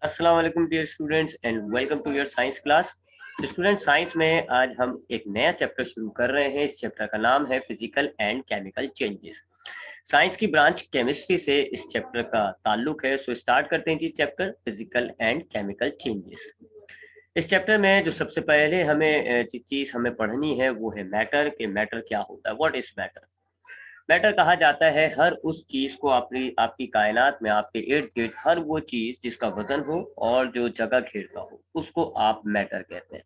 अस्सलाम वालेकुम dear students and welcome to your science class. Student, science में आज हम एक नया चैप्टर शुरू कर रहे हैं। इस चैप्टर का नाम है physical and chemical changes. Science की ब्रांच केमिस्ट्री से इस चैप्टर का ताल्लुक है। सो स्टार्ट करते हैं जी chapter physical and chemical changes. इस चैप्टर में जो सबसे पहले हमें चीज हमें पढ़नी है वो है मैटर के मैटर क्या होता है, व्हाट इज मैटर। मैटर कहा जाता है हर उस चीज को आपकी आपकी कायनात में आपके इर्द गिर्द हर वो चीज जिसका वजन हो और जो जगह घेरता हो उसको आप मैटर कहते हैं।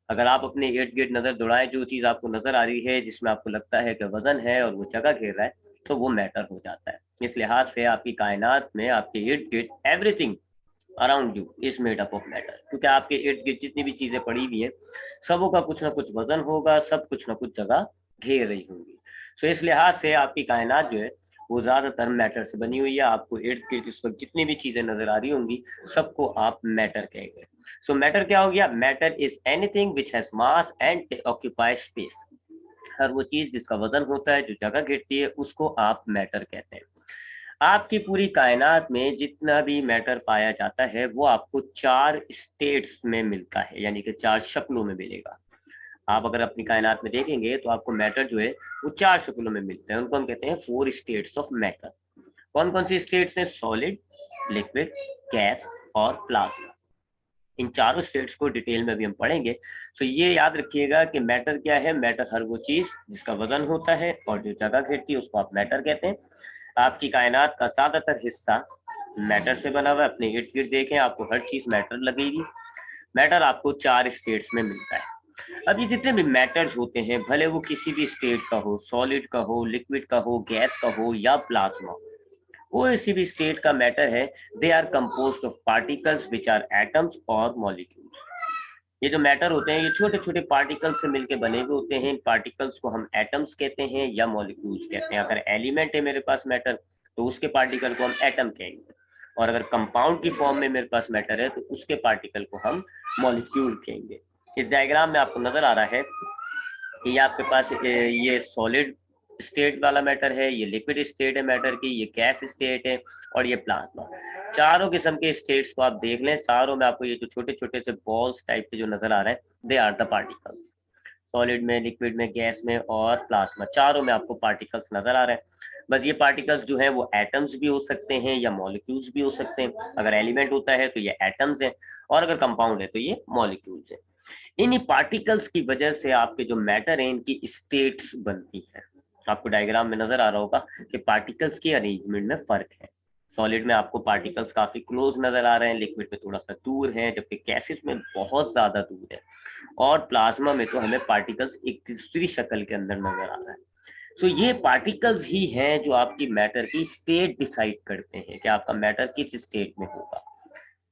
अगर आप अपने इर्द गिर्द नजर दौड़ाएं, जो चीज आपको नजर आ रही है जिसमें आपको लगता है कि वजन है और वो जगह घेर रहा है तो वो मैटर हो जाता है। इस लिहाज से आपकी कायनात में आपके इर्द गिर्द everything around you is made up of matter, क्योंकि आपके इर्द गिर्द जितनी भी चीजें पड़ी हुई हैं सबों का कुछ ना कुछ वजन होगा, सब कुछ ना कुछ जगह घेर रही होंगी। सो इस लिहाज से आपकी कायनात जो है वो ज्यादातर मैटर से बनी हुई है। आपको इर्द गिर्द इस वक्त जितनी भी चीजें नजर आ रही होंगी सबको आप मैटर कहेंगे। सो मैटर क्या हो गया? Matter is anything which has mass and occupy space. हर वो चीज जिसका वजन होता है, जो जगह घेरती है, उसको आप मैटर कहते हैं। आपकी पूरी कायनात में जितना भी मैटर पाया जाता है वो आपको चार स्टेट्स में मिलता है, यानी कि चार शक्लों में मिलेगा। आप अगर अपनी कायनात में देखेंगे तो आपको मैटर जो है वो चार शक्लों में मिलते हैं। उनको हम कहते हैं फोर स्टेट्स ऑफ मैटर। कौन कौन सी स्टेट्स हैं? सॉलिड, लिक्विड, गैस और प्लाज्मा। इन चारों स्टेट्स को डिटेल में भी हम पढ़ेंगे। सो ये याद रखिएगा कि मैटर क्या है। मैटर हर वो चीज जिसका वजन होता है और जो जगह घेरती है उसको आप मैटर कहते हैं। आपकी कायनात का ज्यादातर हिस्सा मैटर से बना हुआ है। अपने इर्द गिर्द देखें, आपको हर चीज मैटर लगेगी। मैटर आपको चार स्टेट्स में मिलता है। अब ये जितने भी मैटर्स होते हैं, भले वो किसी भी स्टेट का हो, सॉलिड का हो, लिक्विड का हो, गैस का हो या प्लाज्मा, कोई सी भी स्टेट का मैटर है, they are composed of particles which are atoms और मॉलिक्यूल्स। ये जो मैटर होते हैं ये छोटे छोटे पार्टिकल्स से मिलकर बने हुए होते हैं। इन पार्टिकल्स को हम एटम्स कहते हैं या मॉलिक्यूल्स कहते हैं। अगर एलिमेंट है मेरे पास मैटर तो उसके पार्टिकल को हम एटम कहेंगे, और अगर कंपाउंड की फॉर्म में मेरे पास मैटर है तो उसके पार्टिकल को हम मॉलिक्यूल कहेंगे। इस डायग्राम में आपको नजर आ रहा है कि ये आपके पास ये सॉलिड स्टेट वाला मैटर है, ये लिक्विड स्टेट है मैटर की, ये गैस स्टेट है और ये प्लाज्मा। चारों किस्म के स्टेट्स को आप देख लें, चारों में आपको ये जो छोटे छोटे से बॉल्स टाइप के जो नजर आ रहे हैं, they are the particles. Solid में, लिक्विड में, गैस में और प्लाज्मा, चारों में आपको पार्टिकल्स नजर आ रहे हैं। बस ये पार्टिकल्स जो है वो एटम्स भी हो सकते हैं या मॉलिक्यूल्स भी हो सकते हैं। अगर एलिमेंट होता है तो ये एटम्स है, और अगर कंपाउंड है तो ये मॉलिक्यूल्स है। इन्हीं पार्टिकल्स की वजह से आपके जो मैटर है इनकी स्टेट्स बनती है। आपको डायग्राम में नजर आ रहा होगा कि पार्टिकल्स की अरेंजमेंट में फर्क है। सॉलिड में आपको पार्टिकल्स काफी क्लोज नजर आ रहे हैं, लिक्विड में थोड़ा सा दूर है, जबकि गैसेस में बहुत ज्यादा दूर है, और प्लाज्मा में तो हमें पार्टिकल्स एक दूसरी शक्ल के अंदर नजर आ रहा है। सो ये पार्टिकल्स ही हैं जो आपकी मैटर की स्टेट डिसाइड करते हैं कि आपका मैटर किस स्टेट में होगा।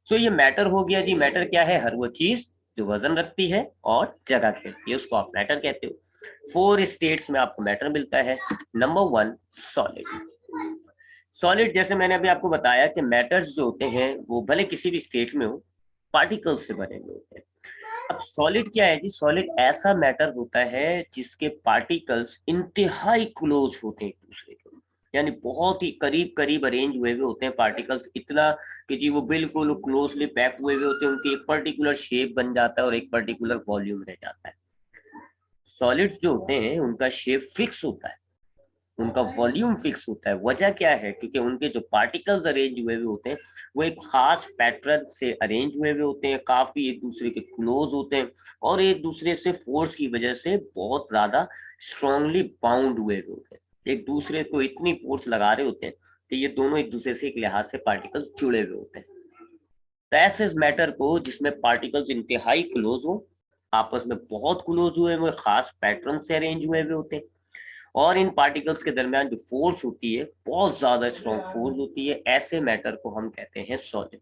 सो ये मैटर हो गया जी। मैटर क्या है? हर वो चीज जो वजन रखती है और जगह घेरती है उसको आप मैटर कहते हो। फोर स्टेट्स में आपको मैटर मिलता है। Number one, solid. सॉलिड, जैसे मैंने अभी आपको बताया कि मैटर्स जो होते हैं वो भले किसी भी स्टेट में हो, पार्टिकल्स से बने हुए होते हैं। अब सॉलिड क्या है जी? सॉलिड ऐसा मैटर होता है जिसके पार्टिकल्स इंतहाई क्लोज होते हैं एक दूसरे के, यानी बहुत ही करीब करीब अरेंज हुए हुए होते हैं पार्टिकल्स, इतना कि जी वो बिल्कुल क्लोजली पैक हुए हुए होते हैं। उनकी एक पर्टिकुलर शेप बन जाता है और एक पर्टिकुलर वॉल्यूम रह जाता है। सॉलिड्स जो होते हैं उनका शेप फिक्स होता है, उनका वॉल्यूम फिक्स होता है। वजह क्या है? क्योंकि उनके जो पार्टिकल्स अरेंज हुए हुए होते हैं वो एक खास पैटर्न से अरेंज हुए हुए होते हैं, काफी एक दूसरे के क्लोज होते हैं, और एक दूसरे से फोर्स की वजह से बहुत ज्यादा स्ट्रांगली बाउंड हुए हुए होते हैं। एक दूसरे को इतनी फोर्स लगा रहे होते हैं कि ये दोनों एक दूसरे से एक लिहाज से पार्टिकल्स जुड़े हुए होते हैं। तो ऐसे मैटर को जिसमें पार्टिकल्स इंतहाई क्लोज हो, आपस में बहुत क्लोज हुए हुए, खास पैटर्न से अरेंज हुए हुए होते हैं, और इन पार्टिकल्स के दरमियान जो फोर्स होती है बहुत ज्यादा स्ट्रॉन्ग फोर्स होती है, ऐसे मैटर को हम कहते हैं सॉलिड।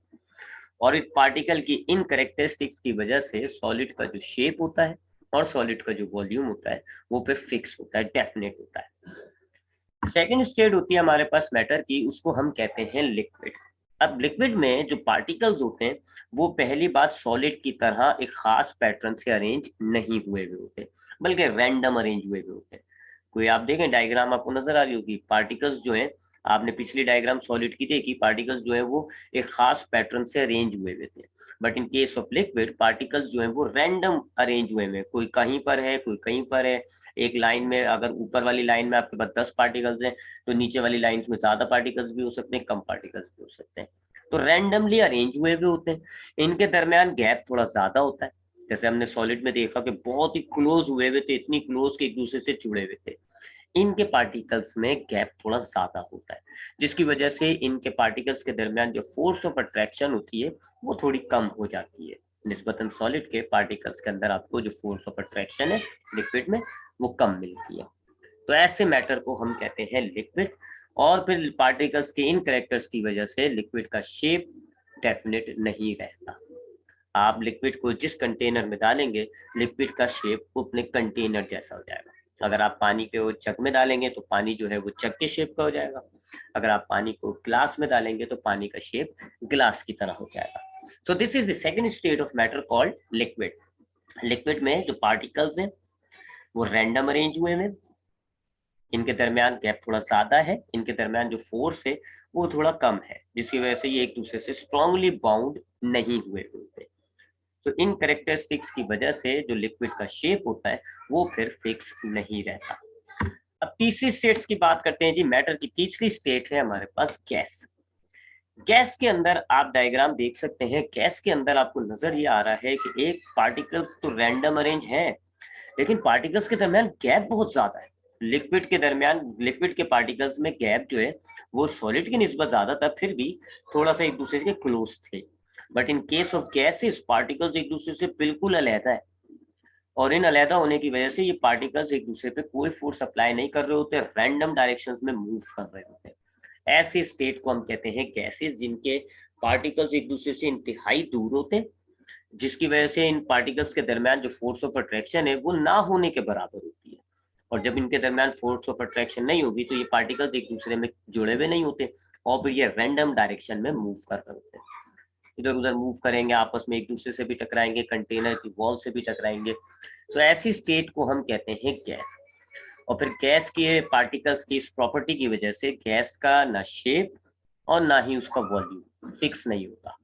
और इस पार्टिकल की इन करेक्टरिस्टिक्स की वजह से सॉलिड का जो शेप होता है और सॉलिड का जो वॉल्यूम होता है वो फिर फिक्स होता है, डेफिनेट होता है। सेकेंड स्टेट होती है हमारे पास मैटर की, उसको हम कहते हैं लिक्विड। अब लिक्विड में जो पार्टिकल्स होते हैं वो पहली बात सॉलिड की तरह एक खास पैटर्न से अरेंज नहीं हुए हुए होते, बल्कि रैंडम अरेंज हुए हुए होते हैं। कोई आप देखें डायग्राम आपको नजर आ रही होगी, पार्टिकल्स जो हैं आपने पिछली डायग्राम सॉलिड की देखी, पार्टिकल्स जो है वो एक खास पैटर्न से अरेंज हुए हुए थे, but in case of liquid particles जो है वो रैंडम अरेंज हुए हैं, कोई कहीं पर है कोई कहीं पर है। एक लाइन में अगर ऊपर वाली लाइन में आपके पास 10 पार्टिकल्स हैं तो नीचे वाली लाइन में ज्यादा पार्टिकल्स भी हो सकते हैं, कम पार्टिकल्स भी हो सकते हैं। तो रैंडमली अरेंज हुए हुए होते हैं, इनके दरमियान गैप थोड़ा ज्यादा होता है। जैसे हमने सॉलिड में देखा कि बहुत ही क्लोज हुए हुए थे, इतनी क्लोज के एक दूसरे से जुड़े हुए थे। इनके पार्टिकल्स में गैप थोड़ा ज्यादा होता है, जिसकी वजह से इनके पार्टिकल्स के दरमियान जो फोर्स ऑफ अट्रैक्शन होती है वो थोड़ी कम हो जाती है। निस्बतन सॉलिड के पार्टिकल्स के अंदर आपको जो फोर्स ऑफ अट्रैक्शन है लिक्विड में वो कम मिलती है। तो ऐसे मैटर को हम कहते हैं लिक्विड। और फिर पार्टिकल्स के इन कैरेक्टर्स की वजह से लिक्विड का शेप डेफिनेट नहीं रहता। आप लिक्विड को जिस कंटेनर में डालेंगे लिक्विड का शेप वो अपने कंटेनर जैसा हो जाएगा। अगर आप पानी को जग में डालेंगे तो पानी जो है वो जग के शेप का हो जाएगा, अगर आप पानी को ग्लास में डालेंगे तो पानी का शेप ग्लास की तरह हो जाएगा। So this is the second state of matter called liquid. Liquid में जो पार्टिकल्स हैं वो रैंडम अरेंज हुए हैं, इनके दरमियान गैप थोड़ा ज्यादा है, इनके दरमियान जो फोर्स है वो थोड़ा कम है, जिसकी वजह से ये एक दूसरे से स्ट्रांगली बाउंड नहीं हुए होते। तो इन करेक्टरिस्टिक्स की वजह से जो लिक्विड का शेप होता है वो फिर फिक्स नहीं रहता। अब तीसरी स्टेट्स की बात करते हैं जी। मैटर की तीसरी स्टेट है हमारे पास गैस। गैस के अंदर आप डायग्राम देख सकते हैं, गैस के अंदर आपको नजर ये आ रहा है कि एक पार्टिकल्स तो रैंडम अरेंज है, लेकिन पार्टिकल्स के दरमियान गैप बहुत ज्यादा है। लिक्विड के दरमियान, लिक्विड के पार्टिकल्स में गैप जो है वो सॉलिड की निस्बत ज्यादा था, फिर भी थोड़ा सा एक दूसरे के क्लोज थे। But in case of gases particles एक दूसरे से बिल्कुल अलग है, और इन अलहदा होने की वजह से ये पार्टिकल्स एक दूसरे पे कोई फोर्स अप्लाई नहीं कर रहे होते, रैंडम डायरेक्शंस में मूव कर रहे होते हैं। ऐसे स्टेट को हम कहते हैं गैसेस, जिनके पार्टिकल्स एक दूसरे से इंतहाई दूर होते हैं, जिसकी वजह से इन पार्टिकल्स के दरमियान जो फोर्स ऑफ अट्रैक्शन है वो ना होने के बराबर होती है। और जब इनके दरमियान फोर्स ऑफ अट्रैक्शन नहीं होगी तो ये पार्टिकल्स एक दूसरे में जुड़े हुए नहीं होते, और फिर ये रैंडम डायरेक्शन में मूव कर रहे होते हैं। इधर उधर मूव करेंगे, आपस में एक दूसरे से भी टकराएंगे, कंटेनर की वॉल से भी टकराएंगे। तो ऐसी स्टेट को हम कहते हैं गैस। और फिर गैस के पार्टिकल्स की इस प्रॉपर्टी की वजह से गैस का ना शेप और ना ही उसका वॉल्यूम फिक्स नहीं होता,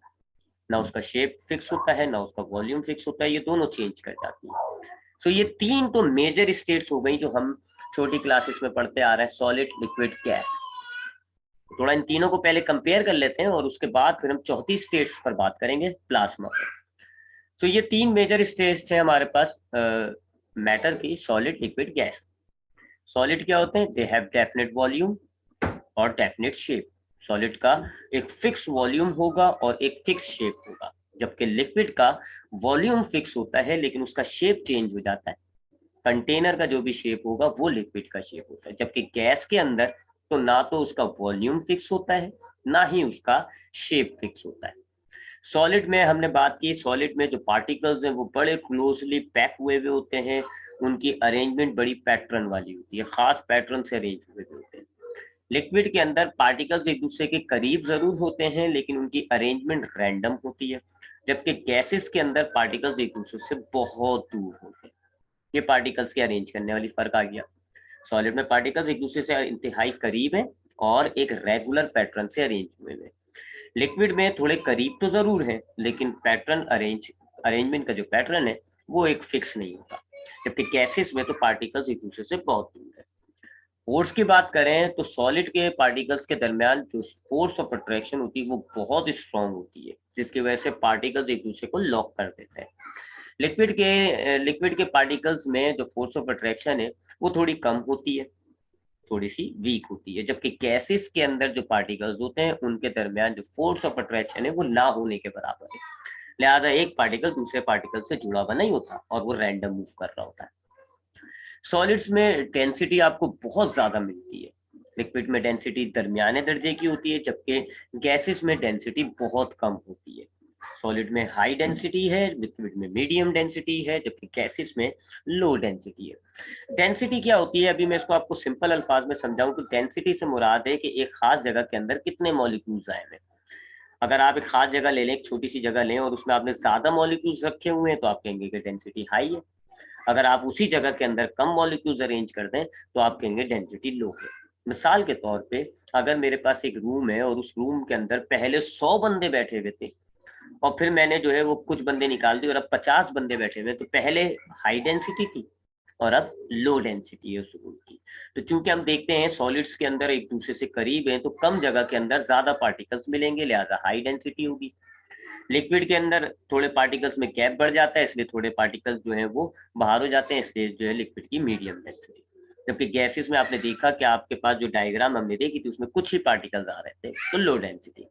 ना उसका शेप फिक्स होता है ना उसका वॉल्यूम फिक्स होता है, ये दोनों चेंज कर जाती है। सो ये तीन तो मेजर स्टेट्स हो गई जो हम छोटी क्लासेस में पढ़ते आ रहे हैं, सॉलिड लिक्विड गैस। थोड़ा इन तीनों को पहले कंपेयर कर लेते हैं और उसके बाद फिर हम चौथी स्टेट्स पर बात करेंगे, प्लाज्मा पर। तो ये तीन मेजर स्टेट्स हैं हमारे पास मैटर की, सॉलिड लिक्विड गैस। सॉलिड क्या होते हैं? दे हैव डेफिनेट वॉल्यूम और डेफिनेट शेप। सॉलिड का एक फिक्स वॉल्यूम होगा और एक फिक्स शेप होगा, जबकि लिक्विड का वॉल्यूम फिक्स होता है लेकिन उसका शेप चेंज हो जाता है। कंटेनर का जो भी शेप होगा वो लिक्विड का शेप होता है, जबकि गैस के अंदर तो ना तो उसका वॉल्यूम फिक्स होता है ना ही उसका शेप फिक्स होता है। सॉलिड में हमने बात की, सॉलिड में जो पार्टिकल्स हैं वो बड़े क्लोजली पैक हुए हुए होते हैं, उनकी अरेंजमेंट बड़ी पैटर्न वाली होती है, खास पैटर्न से अरेंज हुए हुए होते हैं। लिक्विड के अंदर पार्टिकल्स एक दूसरे के करीब जरूर होते हैं लेकिन उनकी अरेंजमेंट रैंडम होती है, जबकि गैसेस के अंदर पार्टिकल्स एक दूसरे से बहुत दूर होते हैं। ये पार्टिकल्स के अरेंज करने वाली फर्क आ गया। सॉलिड में पार्टिकल्स एक दूसरे से इंतहाई करीब है और एक रेगुलर पैटर्न से अरेंज हुए हैं। लिक्विड में थोड़े करीब तो जरूर है लेकिन पैटर्न अरेंजमेंट का जो पैटर्न है वो एक फिक्स नहीं होता, जबकि गैसेस में तो पार्टिकल्स एक दूसरे से बहुत दूर है। फोर्स की बात करें तो सॉलिड के पार्टिकल्स के दरमियान जो फोर्स ऑफ अट्रैक्शन होती है वो बहुत स्ट्रांग होती है, जिसकी वजह से पार्टिकल्स एक दूसरे को लॉक कर देते हैं। लिक्विड के पार्टिकल्स में जो फोर्स ऑफ अट्रैक्शन है वो थोड़ी कम होती है, थोड़ी सी वीक होती है, जबकि गैसेस के अंदर जो पार्टिकल्स होते हैं उनके दरमियान जो फोर्स ऑफ अट्रैक्शन है वो ना होने के बराबर है। लिहाजा एक पार्टिकल दूसरे पार्टिकल से जुड़ा हुआ नहीं होता और वो रैंडम मूव कर रहा होता है। सॉलिड्स में डेंसिटी आपको बहुत ज्यादा मिलती है, लिक्विड में डेंसिटी दरमियाने दर्जे की होती है, जबकि गैसेस में डेंसिटी बहुत कम होती है। सॉलिड में हाई डेंसिटी है, लिक्विड में मीडियम डेंसिटी है, जबकि गैसेस में लो डेंसिटी है। डेंसिटी क्या होती है? अभी मैं इसको आपको सिंपल अल्फाज में समझाऊं तो डेंसिटी से मुराद है कि एक खास जगह के अंदर कितने मॉलिक्यूल्स आए हैं। अगर आप एक खास जगह ले लें, एक छोटी सी जगह लें और उसमें आपने ज्यादा मॉलिक्यूल्स रखे हुए हैं तो आप कहेंगे कि डेंसिटी हाई है। अगर आप उसी जगह के अंदर कम मॉलिक्यूल्स अरेंज कर दें तो आप कहेंगे डेंसिटी लो है। मिसाल के तौर पे अगर मेरे पास एक रूम है और उस रूम के अंदर पहले 100 बंदे बैठे हुए थे और फिर मैंने जो है वो कुछ बंदे निकाल दिए और अब 50 बंदे बैठे हुए, तो पहले हाई डेंसिटी थी और अब लो डेंसिटी है उस रूम की। तो चूंकि हम देखते हैं सॉलिड्स के अंदर एक दूसरे से करीब है तो कम जगह के अंदर ज्यादा पार्टिकल्स मिलेंगे, लिहाजा हाई डेंसिटी होगी। लिक्विड के अंदर थोड़े पार्टिकल्स में गैप बढ़ जाता है, इसलिए थोड़े पार्टिकल्स जो है वो बाहर हो जाते हैं, इसलिए जो है लिक्विड की मीडियम डेंसिटी। जबकि गैसेस में आपने देखा कि आपके पास जो डायग्राम हमने देखी थी उसमें कुछ ही पार्टिकल्स आ रहे थे, तो लो डेंसिटी।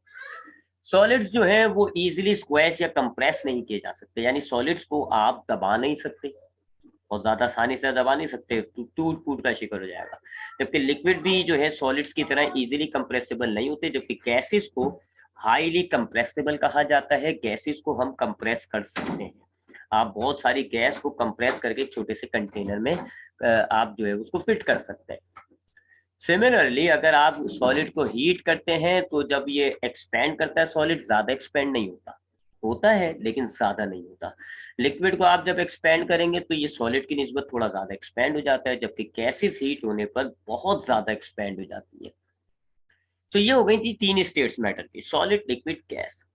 सॉलिड्स जो है वो इजीली स्क्वैश या कंप्रेस नहीं किए जा सकते, यानी सॉलिड्स को आप दबा नहीं सकते और ज्यादा आसानी से दबा नहीं सकते, तो टूट फूट का शिकार हो जाएगा। जबकि लिक्विड भी जो है सॉलिड्स की तरह इजीली कंप्रेसिबल नहीं होते, जबकि गैसेस को हाईली कंप्रेसिबल कहा जाता है। गैसेस को हम कंप्रेस कर सकते हैं, आप बहुत सारी गैस को कंप्रेस करके छोटे से कंटेनर में आप जो है उसको फिट कर सकते हैं। सिमिलरली अगर आप सॉलिड को हीट करते हैं तो जब ये एक्सपेंड करता है, सॉलिड ज्यादा एक्सपेंड नहीं होता, होता है लेकिन ज्यादा नहीं होता। लिक्विड को आप जब एक्सपेंड करेंगे तो ये सॉलिड की निस्बत थोड़ा ज्यादा एक्सपेंड हो जाता है, जबकि गैसेस हीट होने पर बहुत ज्यादा एक्सपेंड हो जाती है। तो ये हो गई थी तीन स्टेट्स मैटर की, सॉलिड, लिक्विड, गैस।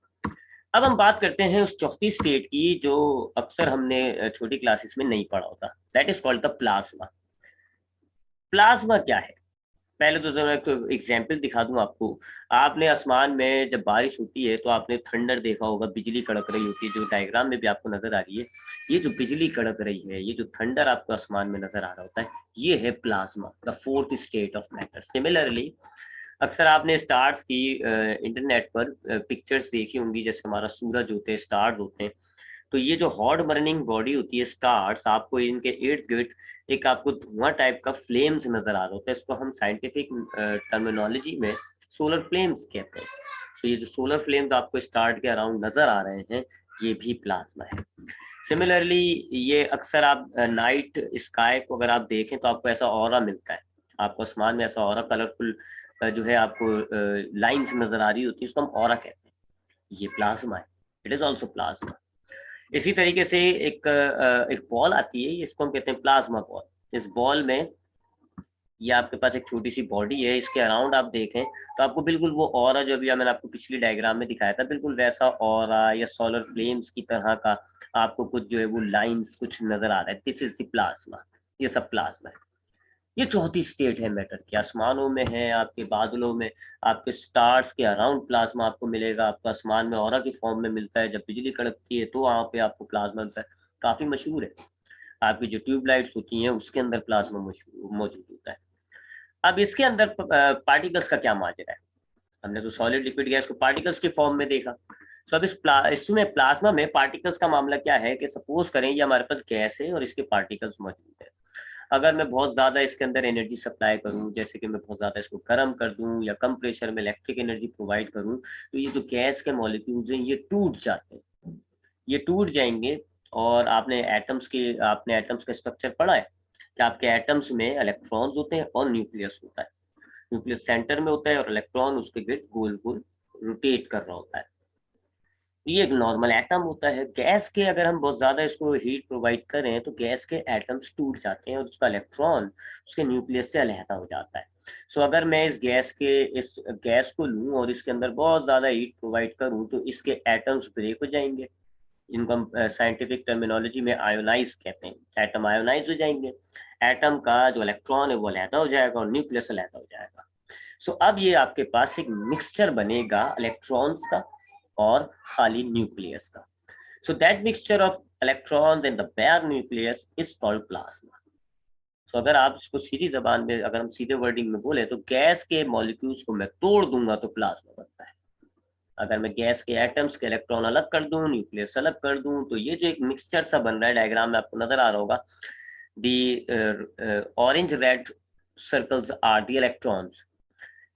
अब हम बात करते हैं उस चौथी स्टेट की जो अक्सर हमने छोटी क्लासेस में नहीं पढ़ा होता, that is called the plasma. Plasma क्या है? पहले तो जरा एक एग्जाम्पल दिखा दूं आपको। आपने आसमान में जब बारिश होती है तो आपने थंडर देखा होगा, बिजली कड़क रही होती है, जो डायग्राम में भी आपको नजर आ रही है। ये जो बिजली कड़क रही है, ये जो थंडर आपको आसमान में नजर आ रहा होता है, ये है plasma, the fourth state of matter. Similarly अक्सर आपने स्टार्स की इंटरनेट पर पिक्चर्स देखी होंगी, जैसे हमारा सूरज होते हैं, स्टार्स होते हैं। तो ये जो हॉट बर्निंग बॉडी होती है स्टार्स, आपको इनके इर्द गिर्द एक आपको धुआं टाइप का फ्लेम्स नजर आ रहा होता है, इसको हम साइंटिफिक टर्मिनोलॉजी में सोलर फ्लेम्स कहते हैं। तो ये जो सोलर फ्लेम्स आपको स्टार के अराउंड नजर आ रहे हैं, ये भी प्लाज्मा है। सिमिलरली ये अक्सर आप नाइट स्काई को अगर आप देखें तो आपको ऐसा ऑरा मिलता है, आपको आसमान में ऐसा ऑरा कलरफुल जो है आपको लाइंस नजर आ रही होती है, इसको हम ऑरा कहते हैं, ये प्लाज्मा है, इट इज ऑल्सो प्लाज्मा। इसी तरीके से एक बॉल आती है, इसको हम कहते हैं प्लाज्मा बॉल। इस बॉल में ये आपके पास एक छोटी सी बॉडी है, इसके अराउंड आप देखें तो आपको बिल्कुल वो ऑरा जो अभी मैंने आपको पिछली डायग्राम में दिखाया था, बिल्कुल वैसा ऑरा या सोलर फ्लेम्स की तरह का आपको कुछ जो है वो लाइंस कुछ नजर आ रहा है, दिस इज द प्लाज्मा। ये सब प्लाज्मा है। ये चौथी स्टेट है मैटर की, आसमानों में है, आपके बादलों में, आपके स्टार्स के अराउंड प्लाज्मा आपको मिलेगा, आपको आसमान में ऑरा की फॉर्म में मिलता है, जब बिजली कड़कती है तो वहां पे आपको प्लाज्मा मिलता है, काफी मशहूर है। आपकी जो ट्यूबलाइट्स होती हैं उसके अंदर प्लाज्मा मौजूद होता है। अब इसके अंदर पार्टिकल्स का क्या माजरा है? हमने तो सॉलिड, लिक्विड, गैस को पार्टिकल्स के फॉर्म में देखा। तो अब इसमें प्लाज्मा में पार्टिकल्स का मामला क्या है कि सपोज करें ये हमारे पास गैस है और इसके पार्टिकल्स मौजूद है। अगर मैं बहुत ज़्यादा इसके अंदर एनर्जी सप्लाई करूं, जैसे कि मैं बहुत ज़्यादा इसको गर्म कर दूं या कम प्रेशर में इलेक्ट्रिक एनर्जी प्रोवाइड करूं, तो ये जो गैस के मॉलिक्यूल्स हैं ये टूट जाते हैं, ये टूट जाएंगे। और आपने एटम्स का स्ट्रक्चर पढ़ा है कि आपके एटम्स में इलेक्ट्रॉन्स होते हैं और न्यूक्लियस होता है। न्यूक्लियस सेंटर में होता है और इलेक्ट्रॉन उसके गिर्द गोल गोल रोटेट कर रहा होता है। ये एक नॉर्मल एटम होता है। गैस के अगर हम बहुत ज्यादा इसको हीट प्रोवाइड करें तो गैस के एटम्स टूट जाते हैं और उसका इलेक्ट्रॉन उसके न्यूक्लियस से अलहदा हो जाता है। सो अगर मैं इस गैस को लूं और इसके अंदर बहुत ज्यादा हीट प्रोवाइड करूं तो इसके एटम्स ब्रेक हो जाएंगे, इनको हम साइंटिफिक टर्मिनोलॉजी में आयोनाइज कहते हैं। एटम आयोनाइज हो जाएंगे, एटम का जो इलेक्ट्रॉन है वो अलहदा हो जाएगा और न्यूक्लियस अलहदा हो जाएगा। सो अब ये आपके पास एक मिक्सचर बनेगा इलेक्ट्रॉन्स का और खाली न्यूक्लियस का। So that mixture of electrons and the bare nucleus is called plasma. तो अगर आप इसको सीधी जबान में, अगर हम सीधे वर्डिंग में बोले तो गैस के मॉलिक्यूल्स को मैं तोड़ दूंगा तो प्लाज्मा बनता है। अगर मैं गैस के एटम्स के इलेक्ट्रॉन अलग कर दूं, न्यूक्लियस अलग कर दूं, तो ये जो एक मिक्सचर सा बन रहा है, डायग्राम में आपको नजर आ रहा होगा, the orange red circles are the electrons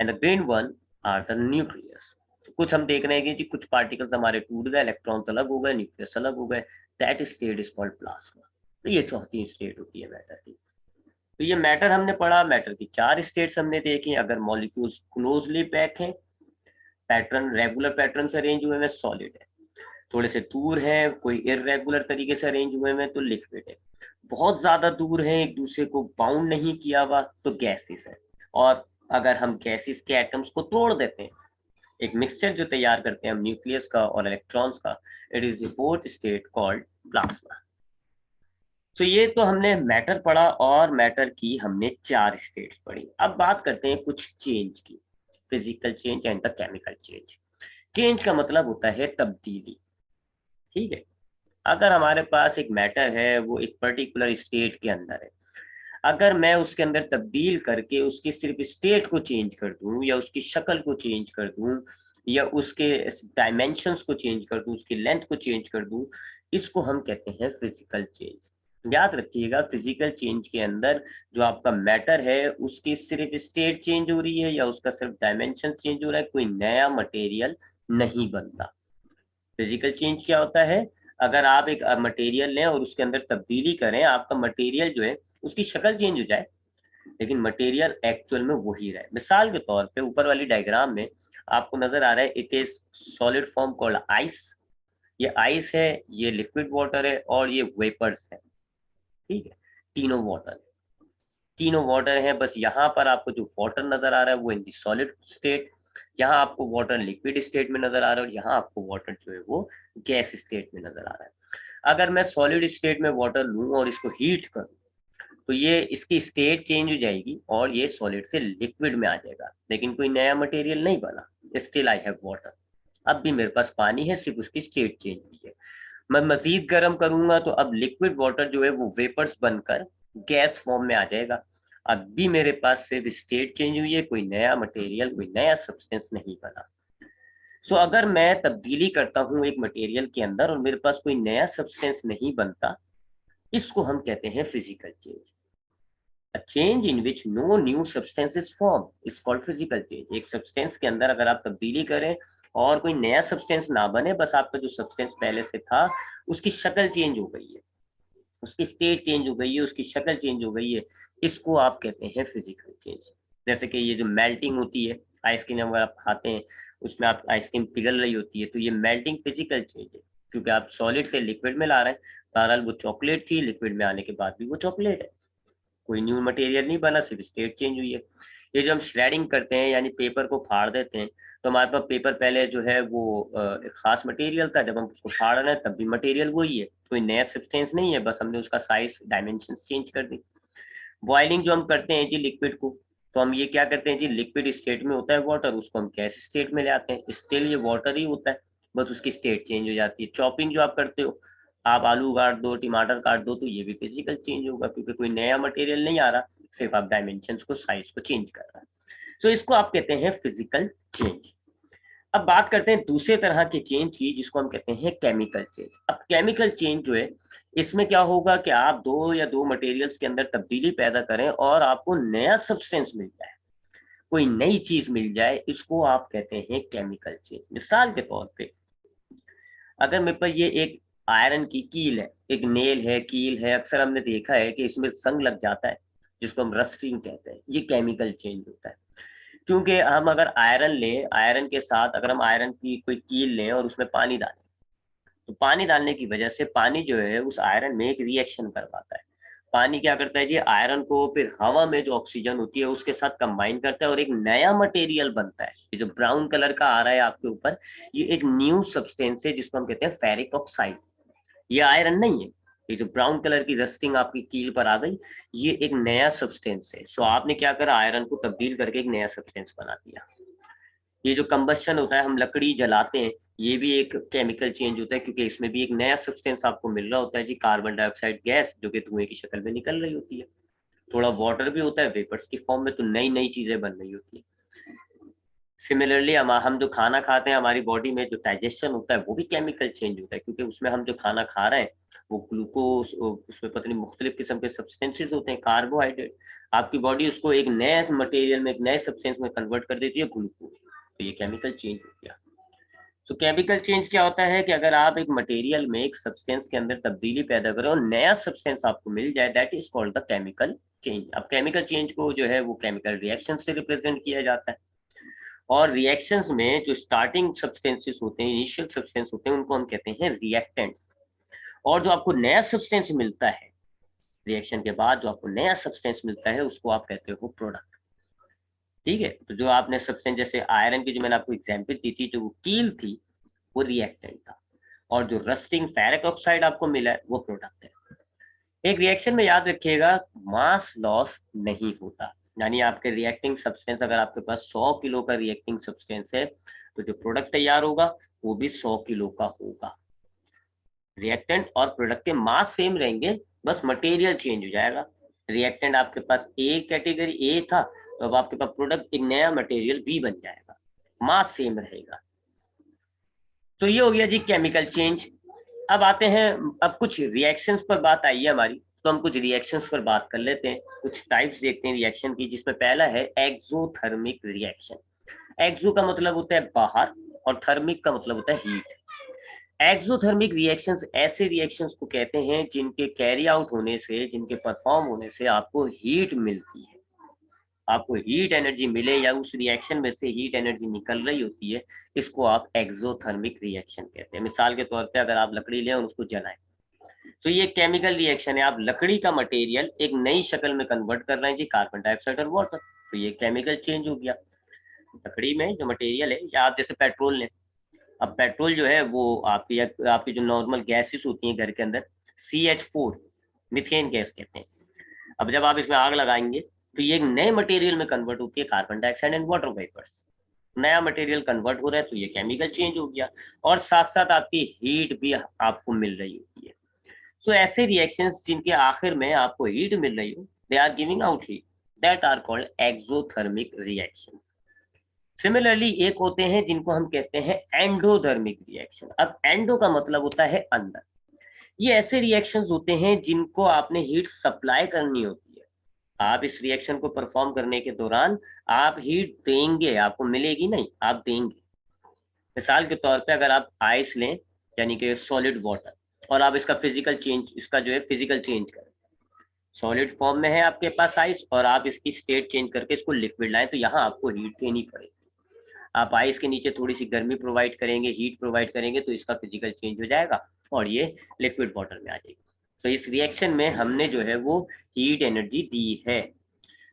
and the green one are the nucleus. कुछ हम देख रहे हैं कि जी कुछ पार्टिकल्स हमारे टूट गए, इलेक्ट्रॉन्स अलग हो गए, न्यूक्लियस अलग हो गए, that state is called plasma. तो ये चौथी स्टेट होती है मैटर की। तो ये मैटर हमने पढ़ा, मैटर की चार स्टेट्स हमने देखी। अगर मॉलिक्यूल्स क्लोजली पैक हैं, पैटर्न रेगुलर पैटर्न से अरेंज हुए हैं, सॉलिड है। थोड़े से दूर है, कोई इरेगुलर तरीके से अरेंज हुए हैं, तो लिक्विड है। बहुत ज्यादा दूर है, एक दूसरे को बाउंड नहीं किया हुआ, तो गैसेस है। और अगर हम गैसेस के एटम्स को तोड़ देते हैं, एक मिक्सचर जो तैयार करते हैं हम न्यूक्लियस का और इलेक्ट्रॉन्स का, it is the fourth state called plasma. तो ये तो हमने मैटर पढ़ा और मैटर की हमने 4 स्टेट्स पढ़ी। अब बात करते हैं कुछ चेंज की, physical change and the chemical change. Change का मतलब होता है तब्दीली, ठीक है। अगर हमारे पास एक मैटर है, वो एक पर्टिकुलर स्टेट के अंदर है, अगर मैं उसके अंदर तब्दील करके उसके सिर्फ स्टेट को चेंज कर दूं, या उसकी शक्ल को चेंज कर दूं, या उसके डायमेंशंस को चेंज कर दूं, उसकी लेंथ को चेंज कर दूं, इसको हम कहते हैं फिजिकल चेंज। याद रखिएगा, फिजिकल चेंज के अंदर जो आपका मैटर है उसकी सिर्फ स्टेट चेंज हो रही है या उसका सिर्फ डायमेंशन चेंज हो रहा है, कोई नया मटेरियल नहीं बनता। फिजिकल चेंज क्या होता है? अगर आप एक मटेरियल लें और उसके अंदर तब्दीली करें, आपका मटेरियल जो है उसकी शक्ल चेंज हो जाए, लेकिन मटेरियल एक्चुअल में वही रहे। मिसाल के तौर पे ऊपर वाली डायग्राम में आपको नजर आ रहा है, it is solid form called ice. ये आइस है, ये लिक्विड वाटर है और ये वेपर्स है, ठीक है। तीनों वाटर, तीनों वाटर है। बस यहाँ पर आपको जो वाटर नजर आ रहा है वो इन दी सॉलिड स्टेट, यहाँ आपको वाटर लिक्विड स्टेट में नजर आ रहा है और यहाँ आपको वाटर जो है वो गैस स्टेट में नजर आ रहा है। अगर मैं सॉलिड स्टेट में वाटर लूं और इसको हीट करूं, तो ये इसकी स्टेट चेंज हो जाएगी और ये सॉलिड से लिक्विड में आ जाएगा, लेकिन कोई नया मटेरियल नहीं बना, स्टिल आई हैव वाटर। अब भी मेरे पास पानी है, सिर्फ उसकी स्टेट चेंज हुई है। मैं मजीद गर्म करूंगा तो अब लिक्विड वाटर जो है वो वेपर्स बनकर गैस फॉर्म में आ जाएगा। अब भी मेरे पास सिर्फ स्टेट चेंज हुई है, कोई नया मटेरियल, कोई नया सब्सटेंस नहीं बना। सो अगर मैं तब्दीली करता हूं एक मटेरियल के अंदर और मेरे पास कोई नया सब्सटेंस नहीं बनता, इसको हम कहते हैं physical change. A change in which no new substance is formed is called physical change। एक सब्सटेंस के अंदर अगर आप तब्दीली करें और कोई नया सब्सटेंस ना बने, बस आपका जो सब्सटेंस पहले से था उसकी शक्ल चेंज हो गई है, उसकी स्टेट चेंज हो गई है, उसकी शक्ल चेंज हो गई है, इसको आप कहते हैं फिजिकल चेंज। जैसे कि ये जो मेल्टिंग होती है, आइसक्रीम अगर आप खाते हैं उसमें आप आइसक्रीम पिघल रही होती है, तो ये मेल्टिंग फिजिकल चेंज है, क्योंकि आप सॉलिड से लिक्विड में ला रहे हैं। बहरहाल वो चॉकलेट थी, लिक्विड में आने के बाद भी वो चॉकलेट है, कोई न्यू मटेरियल नहीं बना, सिर्फ स्टेट चेंज हुई है। ये जो हम श्रेडिंग करते हैं यानी पेपर को फाड़ देते हैं, तो हमारे पास पेपर पहले जो है वो एक खास मटेरियल था, जब हम उसको फाड़ रहे हैं तब भी मटेरियल वही है, कोई नया सब्सटेंस नहीं है, बस हमने उसका साइज डायमेंशन चेंज कर दी। बॉइलिंग जो हम करते हैं जी लिक्विड को, तो हम ये क्या करते हैं जी, लिक्विड स्टेट में होता है वाटर, उसको हम गैस स्टेट में ले आते हैं, स्टिल ये वाटर ही होता है, बस उसकी स्टेट चेंज हो जाती है। चॉपिंग जो आप करते हो, आप आलू काट दो, टमाटर काट दो, तो ये भी फिजिकल चेंज होगा, क्योंकि कोई नया मटेरियल नहीं आ रहा, सिर्फ आप डायमेंशन को, साइज को चेंज कर रहा है। सो इसको आप कहते हैं फिजिकल चेंज। अब बात करते हैं दूसरे तरह के चेंज की, जिसको हम कहते हैं केमिकल चेंज। अब केमिकल चेंज जो है, इसमें क्या होगा कि आप दो या दो मटेरियल्स के अंदर तब्दीली पैदा करें और आपको नया सब्सटेंस मिल जाए, कोई नई चीज मिल जाए, इसको आप कहते हैं केमिकल चेंज। मिसाल के तौर पे, अगर मेरे पास ये एक आयरन की कील है, एक नेल है, कील है, अक्सर हमने देखा है कि इसमें जंग लग जाता है, जिसको हम रस्टिंग कहते हैं, ये केमिकल चेंज होता है। क्योंकि हम अगर आयरन लें, आयरन के साथ अगर हम आयरन की कोई कील लें और उसमें पानी डालें, तो पानी डालने की वजह से पानी जो है उस आयरन में एक रिएक्शन करवाता है। पानी क्या करता है जी, आयरन को फिर हवा में जो ऑक्सीजन होती है उसके साथ कंबाइन करता है और एक नया मटेरियल बनता है। ये जो ब्राउन कलर का आ रहा है आपके ऊपर, ये एक न्यू सब्सटेंस है जिसको हम कहते हैं फेरिक ऑक्साइड। ये आयरन नहीं है, ये जो ब्राउन कलर की रस्टिंग आपकी कील पर आ गई, ये एक नया सब्सटेंस है। सो आपने क्या करा, आयरन को तब्दील करके एक नया सब्सटेंस बना दिया। ये जो कंबस्शन होता है, हम लकड़ी जलाते हैं, ये भी एक केमिकल चेंज होता है, क्योंकि इसमें भी एक नया सब्सटेंस आपको मिल रहा होता है जी, कार्बन डाइऑक्साइड गैस, जो कि धुएं की शक्ल में निकल रही होती है। थोड़ा वाटर भी होता है वेपर्स की फॉर्म में, तो नई नई चीजें बन रही होती है। सिमिलरली हम जो खाना खाते हैं, हमारी बॉडी में जो डाइजेशन होता है वो भी केमिकल चेंज होता है, क्योंकि उसमें हम जो खाना खा रहे हैं वो ग्लूकोज, उसमें पता नहीं मुख्तलिफ किस्म के सब्सटेंसेस होते हैं, कार्बोहाइड्रेट, आपकी बॉडी उसको एक नए मटेरियल में, एक नए सब्सटेंस में कन्वर्ट कर देती है, ग्लूकोज। तो ये केमिकल चेंज हो गया। सो केमिकल चेंज क्या होता है कि अगर आप एक मटेरियल में, एक सब्सटेंस के अंदर तब्दीली पैदा करें और नया सब्सटेंस आपको मिल जाए, that is called the chemical change. अब केमिकल चेंज को जो है वो केमिकल रिएक्शन से रिप्रेजेंट किया जाता है, और रिएक्शंस में जो स्टार्टिंग सब्सटेंसेस होते हैं, इनिशियल सब्सटेंस होते हैं, उनको हम कहते हैं रिएक्टेंट। और जो आपको नया सब्सटेंस मिलता है, रिएक्शन के बाद जो आपको नया सब्सटेंस मिलता है, उसको आप कहते हो प्रोडक्ट। ठीक है, तो जो आपने सब्सटेंस जैसे आयरन की जो मैंने आपको एग्जांपल दी थी, जो वो कील थी वो रिएक्टेंट था, और जो रस्टिंग फेरिक ऑक्साइड आपको मिला है वो प्रोडक्ट है। एक रिएक्शन में याद रखिएगा, मास लॉस नहीं होता, यानी आपके रिएक्टिंग सब्सटेंस, अगर आपके पास 100 किलो का रिएक्टिंग सब्सटेंस है तो जो प्रोडक्ट तैयार होगा वो भी 100 किलो का होगा। रिएक्टेंट और प्रोडक्ट के मास सेम रहेंगे, बस मटेरियल चेंज हो जाएगा। रिएक्टेंट आपके पास ए कैटेगरी ए था, तो अब आपके पास प्रोडक्ट एक नया मटेरियल बी बन जाएगा, मास सेम रहेगा। तो ये हो गया जी केमिकल चेंज। अब आते हैं, अब कुछ रिएक्शंस पर बात आई है हमारी, तो हम कुछ रिएक्शंस पर बात कर लेते हैं, कुछ टाइप्स देखते हैं रिएक्शन की, जिसमें पहला है एक्सोथर्मिक रिएक्शन। एक्सो का मतलब होता है बाहर, और थर्मिक का मतलब होता है हीट। एक्सोथर्मिक रिएक्शंस ऐसे रिएक्शंस को कहते हैं जिनके कैरी आउट होने से, जिनके परफॉर्म होने से आपको हीट मिलती है, आपको हीट एनर्जी मिले या उस रिएक्शन में से हीट एनर्जी निकल रही होती है, इसको आप एक्सोथर्मिक रिएक्शन कहते हैं। मिसाल के तौर पे अगर आप लकड़ी लें और उसको जलाएं, तो ये केमिकल रिएक्शन है, आप लकड़ी का मटेरियल एक नई शक्ल में कन्वर्ट कर रहे हैं जी, कार्बन डाइऑक्साइड और वाटर, तो ये केमिकल चेंज हो गया। लकड़ी में जो मटेरियल है, या आप जैसे पेट्रोल लें, अब पेट्रोल जो है वो आपकी जो नॉर्मल गैसेस होती हैं घर के अंदर, CH4 मिथेन गैस कहते हैं। अब जब आप इसमें आग लगाएंगे तो ये एक नए मटेरियल में कन्वर्ट होती है, carbon dioxide and water vapours, नया मटेरियल कन्वर्ट हो रहा है, तो ये केमिकल चेंज हो गया, और साथ साथ आपकी हीट भी आपको मिल रही होती है। सो ऐसे रिएक्शंस जिनके आखिर में आपको हीट मिल रही हो, they are giving out heat, that are called exothermic reaction. Similarly एक होते हैं जिनको हम कहते हैं एंडोथर्मिक रिएक्शन। अब एंडो का मतलब होता है अंदर। ये ऐसे रिएक्शंस होते हैं जिनको आपने हीट सप्लाई करनी होती है, आप इस रिएक्शन को परफॉर्म करने के दौरान आप हीट देंगे, आपको मिलेगी नहीं, आप देंगे। मिसाल के तौर पे अगर आप आइस लें, यानी कि सॉलिड वाटर, और आप इसका फिजिकल चेंज, इसका जो है फिजिकल चेंज करें, सॉलिड फॉर्म में है आपके पास आइस, और आप इसकी स्टेट चेंज करके इसको लिक्विड लाएं, तो यहाँ आपको हीट देनी पड़ेगी। आप आइस के नीचे थोड़ी सी गर्मी प्रोवाइड करेंगे, हीट प्रोवाइड करेंगे, तो इसका फिजिकल चेंज हो जाएगा और ये लिक्विड वाटर में आ जाएगी। तो इस रिएक्शन में हमने जो है वो हीट एनर्जी दी है।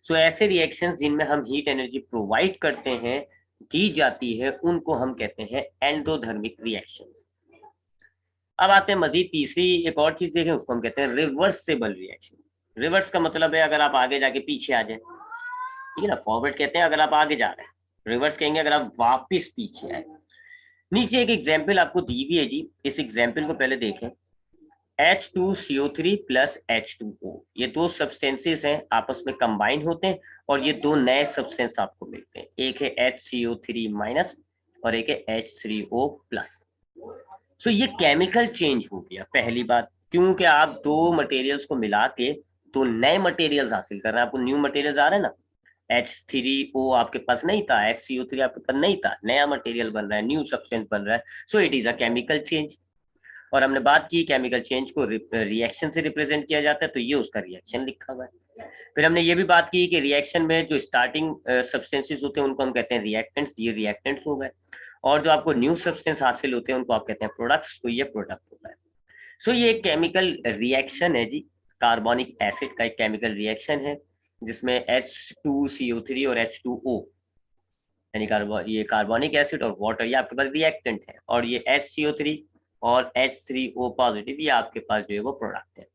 सो ऐसे रिएक्शंस जिनमें हम हीट एनर्जी प्रोवाइड करते हैं, दी जाती है, उनको हम कहते हैं एंडोथर्मिक रिएक्शंस। अब आते हैं मजीद तीसरी एक और चीज देखें, उसको हम कहते हैं रिवर्सेबल रिएक्शन। रिवर्स का मतलब है अगर आप आगे जाके पीछे आ जाए, ठीक है ना, फॉरवर्ड कहते हैं अगर आप आगे जा रहे हैं, रिवर्स कहेंगे अगर आप वापस पीछे आए। नीचे एक एग्जाम्पल आपको दी हुई है जी, इस एग्जाम्पल को पहले देखें। H2CO3 प्लस H2O, ये दो सब्सटेंसेस हैं, आपस में कंबाइन होते हैं और ये दो नए सब्सटेंस आपको मिलते हैं, एक है HCO3 माइनस और एक है H3O प्लस। सो ये केमिकल चेंज हो गया पहली बात, क्योंकि आप दो मटेरियल्स को मिला के तो नए मटेरियल्स हासिल कर रहे हैं, आपको न्यू मटेरियल्स आ रहे हैं ना। H3O आपके पास नहीं था, HCO3 आपके पास नहीं था, नया मटेरियल बन रहा है, न्यू सब्सटेंस बन रहा है, so it is a chemical change. और हमने बात की केमिकल चेंज को रिएक्शन से रिप्रेजेंट किया जाता है, तो ये उसका रिएक्शन लिखा हुआ है। फिर हमने ये भी बात की कि रिएक्शन में जो स्टार्टिंग सब्सटेंसेस होते हैं उनको हम कहते हैं रिएक्टेंट्स, ये रिएक्टेंट्स हो गए, और जो आपको न्यू सब्सटेंस हासिल होते हैं उनको आप कहते हैं प्रोडक्ट्स, तो ये प्रोडक्ट होता है। सो ये एक केमिकल रिएक्शन है जी, कार्बोनिक एसिड का एक केमिकल रिएक्शन है, जिसमें H2CO3 और H2O, यानी ये कार्बोनिक एसिड और वाटर, ये आपके पास रिएक्टेंट है, और ये HCO3 और H3O पॉजिटिव, ये आपके पास जो है वो प्रोडक्ट है।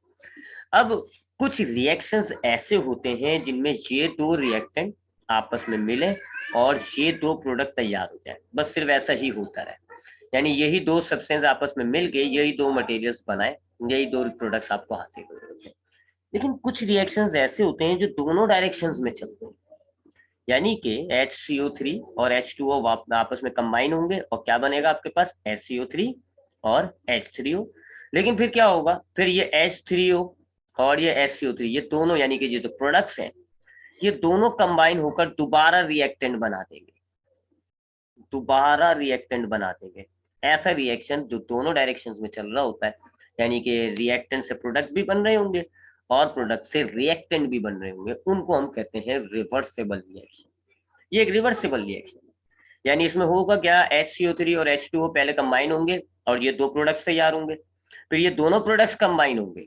अब कुछ रिएक्शंस ऐसे होते हैं जिनमें ये दो रिएक्टेंट आपस में मिले और ये दो प्रोडक्ट तैयार हो जाए, बस सिर्फ ऐसा ही होता रहे, यानी यही दो सब्सटेंस आपस में मिल गए, यही दो मटेरियल्स बनाए, यही दो प्रोडक्ट्स आपको हासिल हो रहे हैं। लेकिन कुछ रिएक्शंस ऐसे होते हैं जो दोनों डायरेक्शंस में चलते हैं, यानी कि HCO3 और H2O आपस में कंबाइन होंगे और क्या बनेगा आपके पास, HCO3 और H3O। लेकिन फिर क्या होगा, फिर ये H3O और ये HCO3, ये दोनों यानी कि ये जो प्रोडक्ट्स हैं, ये दोनों कंबाइन होकर दोबारा रिएक्टेंट बना देंगे, दोबारा रिएक्टेंट बना देंगे। ऐसा रिएक्शन जो दोनों डायरेक्शंस में चल रहा होता है, यानी कि रिएक्टेंट से प्रोडक्ट भी बन रहे होंगे और प्रोडक्ट से रिएक्टेंट भी बन रहे होंगे, उनको हम कहते हैं रिवर्सेबल रिएक्शन। ये एक रिवर्सिबल रिएक्शन है, यानी इसमें होगा क्या, HCO3 और H2O पहले कंबाइन होंगे और ये दो प्रोडक्ट्स तैयार होंगे, फिर ये दोनों प्रोडक्ट्स कंबाइन होंगे,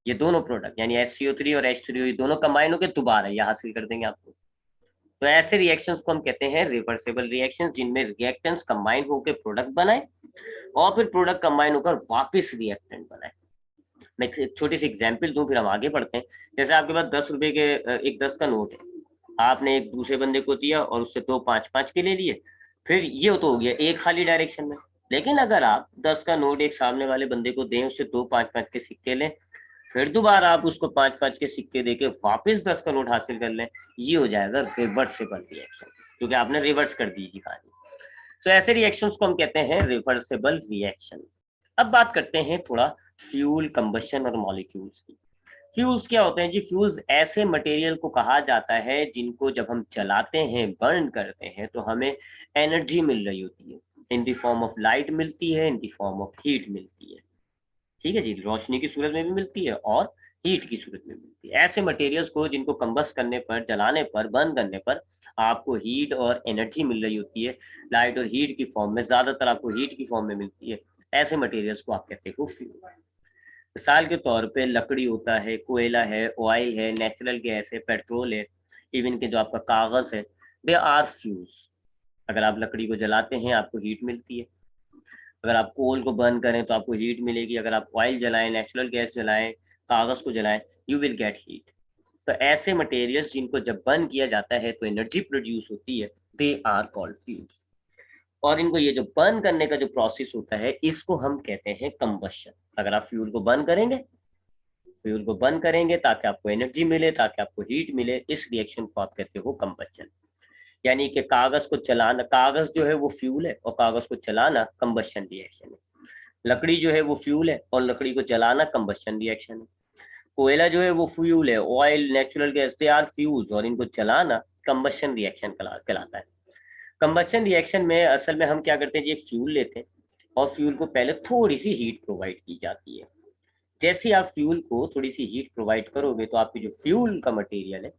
ये दोनों प्रोडक्ट यानी HCO3 और H3O, ये दोनों कंबाइन होकर दोबारा ये हासिल कर देंगे आपको। तो ऐसे रिएक्शंस को हम कहते हैं रिवर्सेबल रिएक्शंस, जिनमें रिएक्टेंट्स कंबाइन होकर प्रोडक्ट बनाए और फिर प्रोडक्ट कंबाइन होकर वापस रिएक्टेंट बनाए। मैं एक छोटी सी एग्जांपल दूं, फिर हम आगे बढ़ते हैं। जैसे आपके पास 10 रुपए के एक 10 का नोट है, आपने एक दूसरे बंदे को दिया और उससे दो 5-5 के ले लिए, फिर ये तो हो गया एक खाली डायरेक्शन में। लेकिन अगर आप 10 का नोट एक सामने वाले बंदे को दें, उससे दो 5-5 के सिक्के लें, फिर दोबारा आप उसको 5-5 के सिक्के देके वापस 10 का नोट हासिल कर लें, ये हो जाएगा रिवर्सेबल रिएक्शन, क्योंकि आपने रिवर्स कर दी जी कहानी। तो ऐसे रिएक्शंस को हम कहते हैं रिवर्सेबल रिएक्शन। अब बात करते हैं थोड़ा फ्यूल, कंबशन और मॉलिक्यूल्स की। फ्यूल्स क्या होते हैं जी? फ्यूल्स ऐसे मटेरियल को कहा जाता है जिनको जब हम जलाते हैं, बर्न करते हैं, तो हमें एनर्जी मिल रही होती है। In the form of light मिलती है, in the form of heat मिलती है। ठीक है जी, रोशनी की सूरत में भी मिलती है और हीट की सूरत में मिलती है। ऐसे मटेरियल्स को जिनको कंबस्ट करने पर, जलाने पर, बर्न करने पर आपको हीट और एनर्जी मिल रही होती है, लाइट और हीट की फॉर्म में, ज्यादातर आपको हीट की फॉर्म में मिलती है। ऐसे मटेरियल्स को आप कहते हो फ्यूल। मिसाल के तौर पे लकड़ी होता है, कोयला है, ऑयल है, नेचुरल गैस है, पेट्रोल है, इवन के जो आपका कागज है, दे आर फ्यूल्स। अगर आप लकड़ी को जलाते हैं आपको हीट मिलती है, अगर आप कोल को बर्न करें तो आपको हीट मिलेगी, अगर आप ऑयल जलाएं, नेचुरल गैस जलाएं, कागज को जलाएं, यू विल गेट हीट। तो ऐसे मटेरियल्स जिनको जब बर्न किया जाता है तो एनर्जी प्रोड्यूस होती है, दे आर कॉल्ड फ्यूल्स। और इनको ये जो बर्न करने का जो प्रोसेस होता है, इसको हम कहते हैं कंबशन। अगर आप फ्यूल को बर्न करेंगे, फ्यूल को बर्न करेंगे ताकि आपको एनर्जी मिले, ताकि आपको हीट मिले, इस रिएक्शन को आप कहते हो कंबशन। यानी कि कागज को चलाना, कागज जो है वो फ्यूल है और कागज को चलाना कंबशन रिएक्शन है। लकड़ी जो है वो फ्यूल है और लकड़ी को जलाना कंबशन रिएक्शन है। कोयला जो है वो फ्यूल है, oil, natural gas, they are fuels, और इनको जलाना कंबशन रिएक्शन कहलाता है। कंबशन रिएक्शन में असल में हम क्या करते हैं जी, एक फ्यूल लेते हैं और फ्यूल को पहले थोड़ी सी हीट प्रोवाइड की जाती है। जैसे आप फ्यूल को थोड़ी सी हीट प्रोवाइड करोगे तो आपकी जो फ्यूल का मटेरियल है